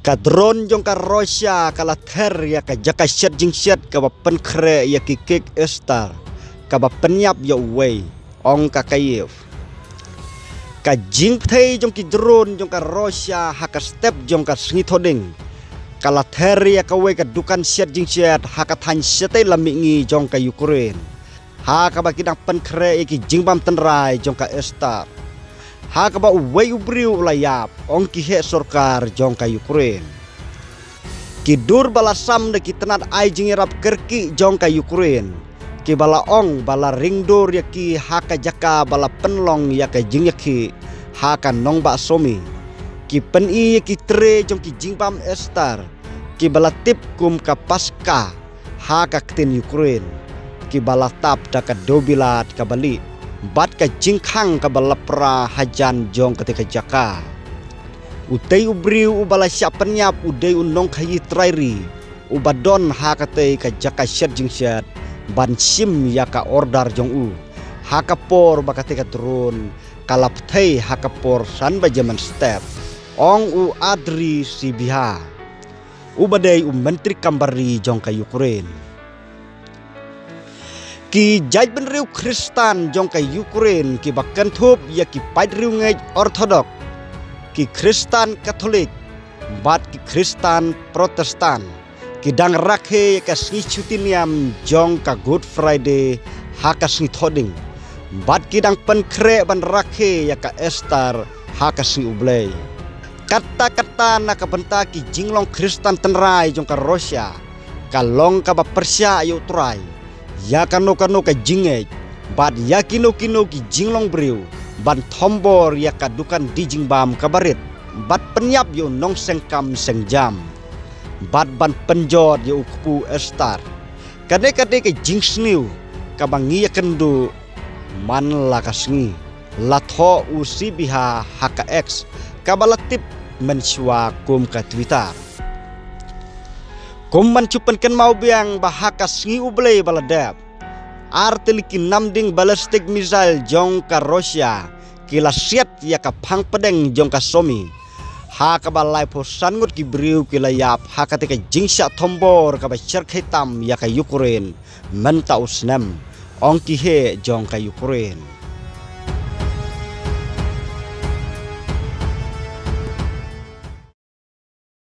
Ka drone jong ka Russia kala ther ya ka jaka shet jing shet ka ba pen kre ya ki kek estar ka ba penyap ya wei ong ka Kiev ka jing thei jong ki drone jong ka Russia ha ka step jong ka sngi thoding kala ther ya ka wei ka dukan shet jing shet ha ka than shetei lami ngi jong ka Ukraine ha ka ba kidang pen kre ya ki jing bam tenrai jong ka estar ha ka ba wei ubriu layap ong ki he sarkar jong ka Ukraine ki dur bala sam de ki tenat ai jing rap kerki jong ka Ukraine ki bala ong bala ringdur ya ki ha ka jaka bala penlong ya ka jing ya ki ha ka nong ba somi ki pen i ya ki tre jong ki jing bam estar ki bala tip kum ka paska ha ka ktin Ukraine ki bala tap da ka dobilat ka bali bat ka jingkhang ka balapra hajan jong ketika jaka utei ubriu ubala siapenyap udei unong khayi trairi ubadon ha katei ka jaka shet jing shet ban sim ya ka order jong u ha ka por ba ketika drone kalap thei ha ka por san ba jaman step ong u adri sibiha ubadei menteri kambari jong ka Ukraine ki jaj ben riu Kristan jong ka Ukraine ki bakan thup ya ki pai riu ngai Orthodox ki Kristan Katolik bat ki Kristan Protestan ki dang rakhe ka sni chutiniam jong ka Good Friday ha ka sni thoding bat ki dang pen kre ban rakhe ya ka Estar ha ka sni ublei kata-kata na ka benta ki jinglong Kristan tenrai jong ka Russia ka long ka ba Persia ayu trai ya kano ka jingej bad ya kino ki jinglong briu ban thombor ya ka dukan di jingbam kabarit bad penyap yo nong sengkam sengjam bad ban penjot yo ukpu estar kade ke jingsniu ka bangi ya kendu man la kasngi latho usi biha haka x kabalatip menswa kum ka Twitter Kuman cupan ken mau biang bahaka sngi ublei baladap artiliki namding ballistic missile jong ka Russia kila siat ya ka phang pedeng jong ka somi ha ka balai pho sangut ki briu kila yap ha ka te ka jingsa thombor ka ba cherkhaitam ya ka Ukraine menta usnam ong ki he jong ka Ukraine